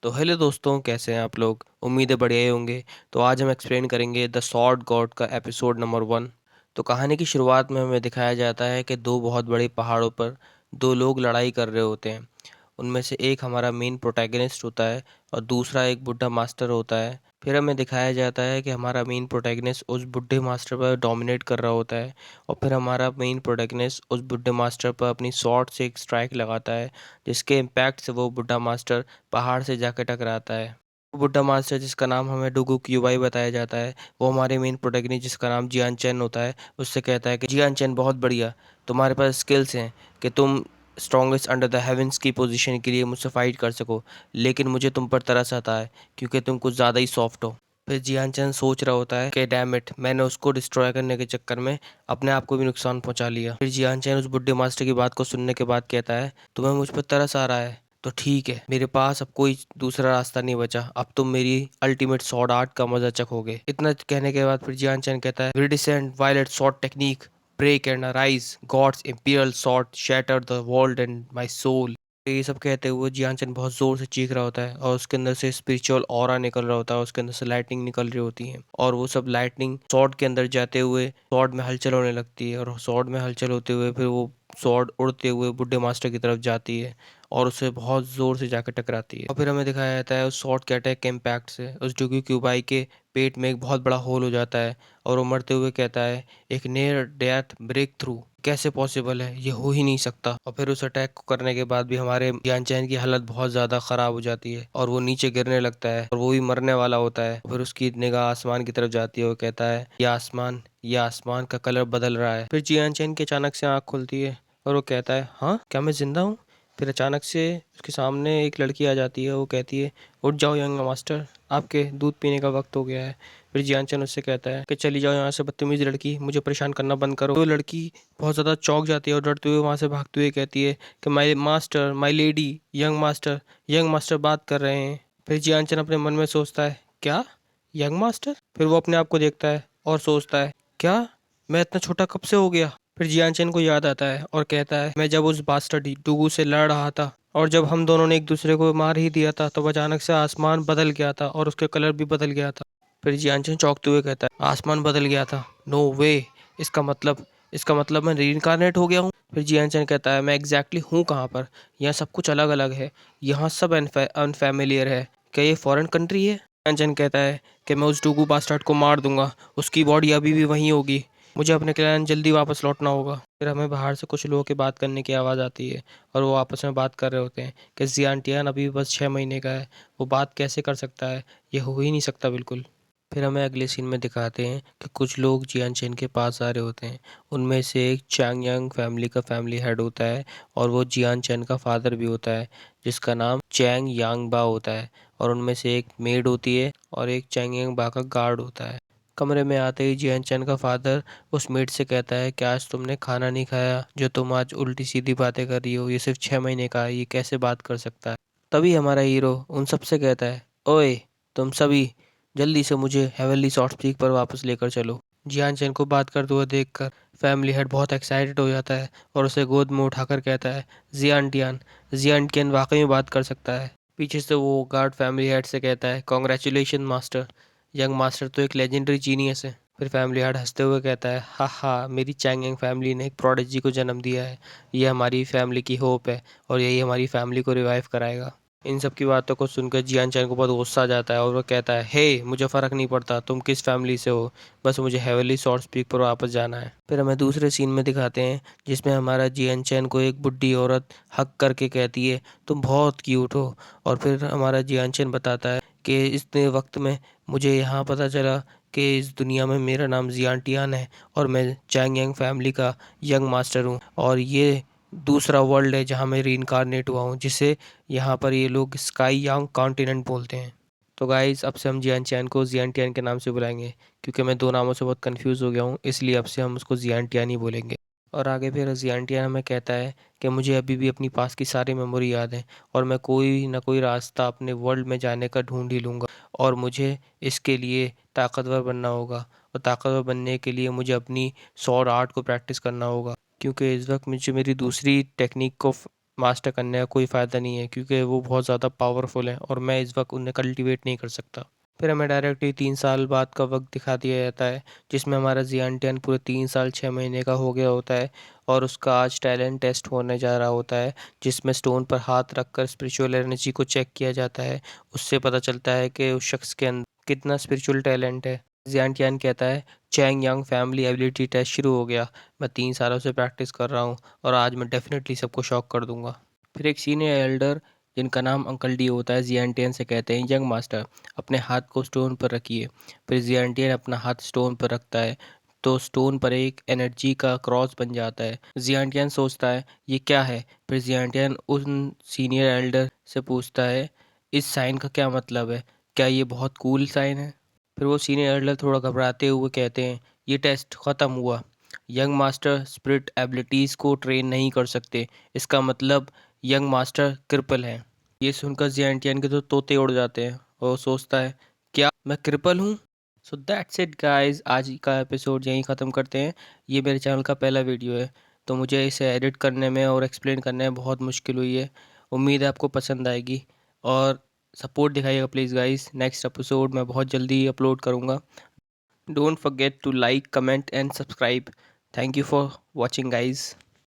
तो हेलो दोस्तों, कैसे हैं आप लोग? उम्मीद है बढ़िया ही होंगे। तो आज हम एक्सप्लेन करेंगे द सॉर्ड गॉड का एपिसोड नंबर 1। तो कहानी की शुरुआत में हमें दिखाया जाता है कि दो बहुत बड़े पहाड़ों पर दो लोग लड़ाई कर रहे होते हैं। उनमें से एक हमारा मेन प्रोटैगनिस्ट होता है और दूसरा एक बुढ़ा मास्टर होता है। फिर हमें दिखाया जाता है कि हमारा मेन प्रोटैगनिस्ट उस बुढ़े मास्टर पर डोमिनेट कर रहा होता है और फिर हमारा मेन प्रोटैगनिस्ट उस बुढ़े मास्टर पर अपनी स्वॉर्ड से एक स्ट्राइक लगाता है, जिसके इम्पैक्ट से वो बुढ़ा मास्टर पहाड़ से जाकर टकराता है। वो बुड्ढा मास्टर जिसका नाम हमें डुगू क्यूबाई बताया जाता है, वो हमारे मेन प्रोटैगनिस्ट जिसका नाम जियान चैन होता है, उससे कहता है कि जियान चैन बहुत बढ़िया, तुम्हारे पास स्किल्स हैं कि तुम स्ट्रॉन्गेस्ट अंडर द हेवंस की पोजीशन के लिए मुझसे फाइट कर सको, लेकिन मुझे तुम पर तरस आता है क्योंकि तुम कुछ ज़्यादा ही सॉफ्ट हो। फिर जियान चैन सोच रहा होता है कि डैम इट, मैंने उसको डिस्ट्रॉय करने के चक्कर में अपने आप को भी नुकसान पहुंचा लिया। फिर जियान चैन उस बुड्ढे मास्टर की बात को सुनने के बाद कहता है, तुम्हें मुझ पर तरस आ रहा है तो ठीक है, मेरे पास अब कोई दूसरा रास्ता नहीं बचा, अब तुम मेरी अल्टीमेट सॉर्ड आर्ट का मजा चखोगे। इतना कहने के बाद फिर जियान चैन कहता है, viridescent violet sword technique, break and arise, God's imperial sword shatter the world and my soul. ये सब कहते हुए जियान चैन बहुत जोर से चीख रहा होता है और उसके अंदर से स्पिरिचुअल ऑरा निकल रहा होता है, उसके अंदर से लाइटनिंग निकल रही होती है और वो सब लाइटनिंग सॉर्ड के अंदर जाते हुए सॉर्ड में हलचल होने लगती है और सॉर्ड में हलचल होते हुए फिर वो सॉर्ड उड़ते हुए बुड्ढे मास्टर की तरफ जाती है और उसे बहुत ज़ोर से जाकर टकराती है। और फिर हमें दिखाया जाता है उस शॉट के अटैक के इम्पैक्ट से उस डुगी क्यूबाई के पेट में एक बहुत बड़ा होल हो जाता है और वो मरते हुए कहता है, एक नियर डेथ ब्रेक थ्रू कैसे पॉसिबल है, ये हो ही नहीं सकता। और फिर उस अटैक को करने के बाद भी हमारे ज्ञान चैन की हालत बहुत ज़्यादा ख़राब हो जाती है और वो नीचे गिरने लगता है और वो भी मरने वाला होता है। फिर उसकी निगाह आसमान की तरफ जाती है, वो कहता है, ये आसमान का कलर बदल रहा है। फिर जियान चैन की अचानक से आँख खुलती है और वो कहता है, हाँ क्या मैं जिंदा हूँ? फिर अचानक से उसके सामने एक लड़की आ जाती है, वो कहती है, उठ जाओ यंग मास्टर, आपके दूध पीने का वक्त हो गया है। फिर जियानचंद उससे कहता है कि चली जाओ यहाँ से बदतमीज लड़की, मुझे परेशान करना बंद करो। तो लड़की बहुत ज़्यादा चौंक जाती है और डरते हुए वहाँ से भागते हुए कहती है कि my master, my lady, young master बात कर रहे हैं। फिर जियानचंद अपने मन में सोचता है, क्या यंग मास्टर? फिर वो अपने आप को देखता है और सोचता है, क्या मैं इतना छोटा कब से हो गया? फिर जियानचंद को याद आता है और कहता है, मैं जब उस बास्टर्ड डूगू से लड़ रहा था और जब हम दोनों ने एक दूसरे को मार ही दिया था, तो अचानक से आसमान बदल गया था और उसके कलर भी बदल गया था। फिर जियानचंद चौंकते हुए कहता है, आसमान बदल गया था? नो वे, इसका मतलब इसका मतलब मैं रीइंकारनेट हो गया हूँ? फिर जियानचंद कहता है, मैं एग्जैक्टली हूँ कहाँ पर? यहाँ सब कुछ अलग अलग है, यहाँ सब अनफेमिलियर है, क्या ये फॉरेन कंट्री है? जियानचंद कहता है कि मैं उस डूगू बास्टर्ड को मार दूंगा, उसकी बॉडी अभी भी वहीं होगी, मुझे अपने क्लैन जल्दी वापस लौटना होगा। फिर हमें बाहर से कुछ लोगों की बात करने की आवाज़ आती है और वो आपस में बात कर रहे होते हैं कि जियानटियान अभी भी बस 6 महीने का है, वो बात कैसे कर सकता है, ये हो ही नहीं सकता बिल्कुल। फिर हमें अगले सीन में दिखाते हैं कि कुछ लोग जियान चेन के पास आ रहे होते हैं। उनमें से एक चांग यांग फैमिली का फैमिली हेड होता है और वो जियान चेन का फादर भी होता है, जिसका नाम चैंग यांग बा होता है। और उनमें से एक मेड होती है और एक चैंग यांग बा का गार्ड होता है। कमरे में आते ही जियान चैन का फादर उस मेड से कहता है कि आज तुमने खाना नहीं खाया, जो तुम आज उल्टी सीधी बातें कर रही हो, ये सिर्फ 6 महीने का है, ये कैसे बात कर सकता है? तभी हमारा हीरो उन सबसे कहता है, ओए तुम सभी, जल्दी से मुझे हेवनली सॉर्ट पीक पर वापस लेकर चलो। जियान चैन को बात करते हुए देखकर फैमिली हेड बहुत एक्साइटेड हो जाता है और उसे गोद में उठाकर कहता है, जियान टियान वाकई में बात कर सकता है। पीछे से वो गार्ड फैमिली हेड से कहता है, कॉन्ग्रेचुलेशन मास्टर, यंग मास्टर तो एक लेजेंडरी जीनियस है। फिर फैमिली हेड हंसते हुए कहता है, हा हा, मेरी चैंग फैमिली ने एक प्रोडिजी को जन्म दिया है, ये हमारी फैमिली की होप है और यही हमारी फैमिली को रिवाइव कराएगा। इन सब की बातों को सुनकर जियान चैन को बहुत गुस्सा आ जाता है और वो कहता है, हे मुझे फ़र्क नहीं पड़ता तुम किस फैमिली से हो, बस मुझे हेवनली सॉर्ट पीक पर वापस जाना है। फिर हमें दूसरे सीन में दिखाते हैं जिसमें हमारा जियान चैन को एक बुढ़ी औरत हक करके कहती है, तुम बहुत क्यूट हो। और फिर हमारा जियान चैन बताता है कि इतने वक्त में मुझे यहाँ पता चला कि इस दुनिया में मेरा नाम जियान टियान है और मैं चैंग यांग फैमिली का यंग मास्टर हूँ और ये दूसरा वर्ल्ड है जहाँ मैं रीइंकारनेट हुआ हूँ, जिसे यहाँ पर ये लोग स्काई यांग कॉन्टिनेंट बोलते हैं। तो गाइस, अब से हम जियान चैन को जियान टियान के नाम से बुलाएंगे, क्योंकि मैं दो नामों से बहुत कंफ्यूज हो गया हूँ, इसलिए अब से हम उसको जियान टियान ही बोलेंगे। और आगे फिर जियान टियान हमें कहता है कि मुझे अभी भी अपनी पास की सारी मेमोरी याद है और मैं कोई ना कोई रास्ता अपने वर्ल्ड में जाने का ढूंढ ही लूँगा और मुझे इसके लिए ताकतवर बनना होगा और ताकतवर बनने के लिए मुझे अपनी सॉर्ड आर्ट को प्रैक्टिस करना होगा, क्योंकि इस वक्त मुझे मेरी दूसरी टेक्निक को मास्टर करने का कोई फ़ायदा नहीं है, क्योंकि वो बहुत ज़्यादा पावरफुल हैं और मैं इस वक्त उन्हें कल्टीवेट नहीं कर सकता। फिर हमें डायरेक्टली 3 साल बाद का वक्त दिखा दिया जाता है, जिसमें हमारा जियांटियन पूरे 3 साल 6 महीने का हो गया होता है और उसका आज टैलेंट टेस्ट होने जा रहा होता है, जिसमें स्टोन पर हाथ रखकर स्पिरिचुअल एनर्जी को चेक किया जाता है। उससे पता चलता है कि उस शख्स के अंदर कितना स्पिरिचुअल टैलेंट है। जियांटियन कहता है, चैंग यंग फैमिली एबिलिटी टेस्ट शुरू हो गया। मैं 3 सालों से प्रैक्टिस कर रहा हूँ और आज मैं डेफिनेटली सबको शॉक कर दूंगा। फिर एक सीनियर एल्डर, जिनका नाम अंकल डी होता है, जियांटियन से कहते हैं, यंग मास्टर, अपने हाथ को स्टोन पर रखिए। फिर जियांटियन अपना हाथ स्टोन पर रखता है तो स्टोन पर एक एनर्जी का क्रॉस बन जाता है। जियांटियन सोचता है ये क्या है। फिर जियांटियन उन सीनियर एल्डर से पूछता है, इस साइन का क्या मतलब है, क्या ये बहुत कूल साइन है। फिर वो सीनियर एल्डर थोड़ा घबराते हुए कहते हैं, ये टेस्ट ख़त्म हुआ। यंग मास्टर स्पिरिट एबिलिटीज़ को ट्रेन नहीं कर सकते, इसका मतलब यंग मास्टर क्रिपल हैं। ये सुनकर जियांटियन के तो तोते उड़ जाते हैं और वो सोचता है, क्या मैं क्रिपल हूँ। सो दैट्स इट गाइस, आज का एपिसोड यहीं ख़त्म करते हैं। ये मेरे चैनल का पहला वीडियो है, तो मुझे इसे एडिट करने में और एक्सप्लेन करने में बहुत मुश्किल हुई है। उम्मीद है आपको पसंद आएगी और सपोर्ट दिखाइएगा प्लीज़ गाइस। नेक्स्ट एपिसोड मैं बहुत जल्दी अपलोड करूँगा। Don't forget to like, comment, and subscribe. Thank you for watching, guys.